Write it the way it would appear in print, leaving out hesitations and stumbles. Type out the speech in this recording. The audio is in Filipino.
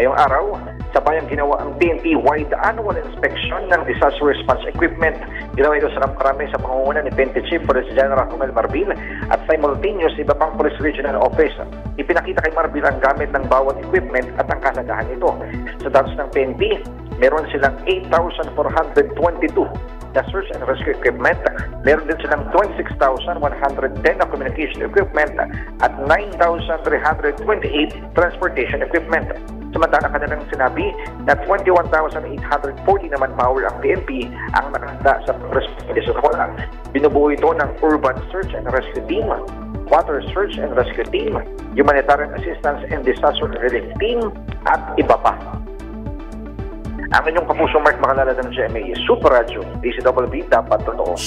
Ngayong araw, sabayang ginawa ang PNP-wide annual inspection ng disaster response equipment. Ginawa ito sa Ramkrame sa pangunguna ni PNP Chief Police General Romel Marbil at simultaneous iba pang Police Regional Office. Ipinakita kay Marbil ang gamit ng bawat equipment at ang kahalagahan nito. Sa datos ng PNP, meron silang 8,422 na search and rescue equipment. Meron din silang 26,110 na communication equipment at 9,328 transportation equipment. Samantala kanilang sinabi na 21,840 naman power ang PNP ang nakahanda sa response sa wala. Binubuo ito ng Urban Search and Rescue Team, Water Search and Rescue Team, Humanitarian Assistance and Disaster Relief Team at iba pa. Ang inyong kapusong Mark Makalala ng GMA Super Radio, DCWB dapat totoo.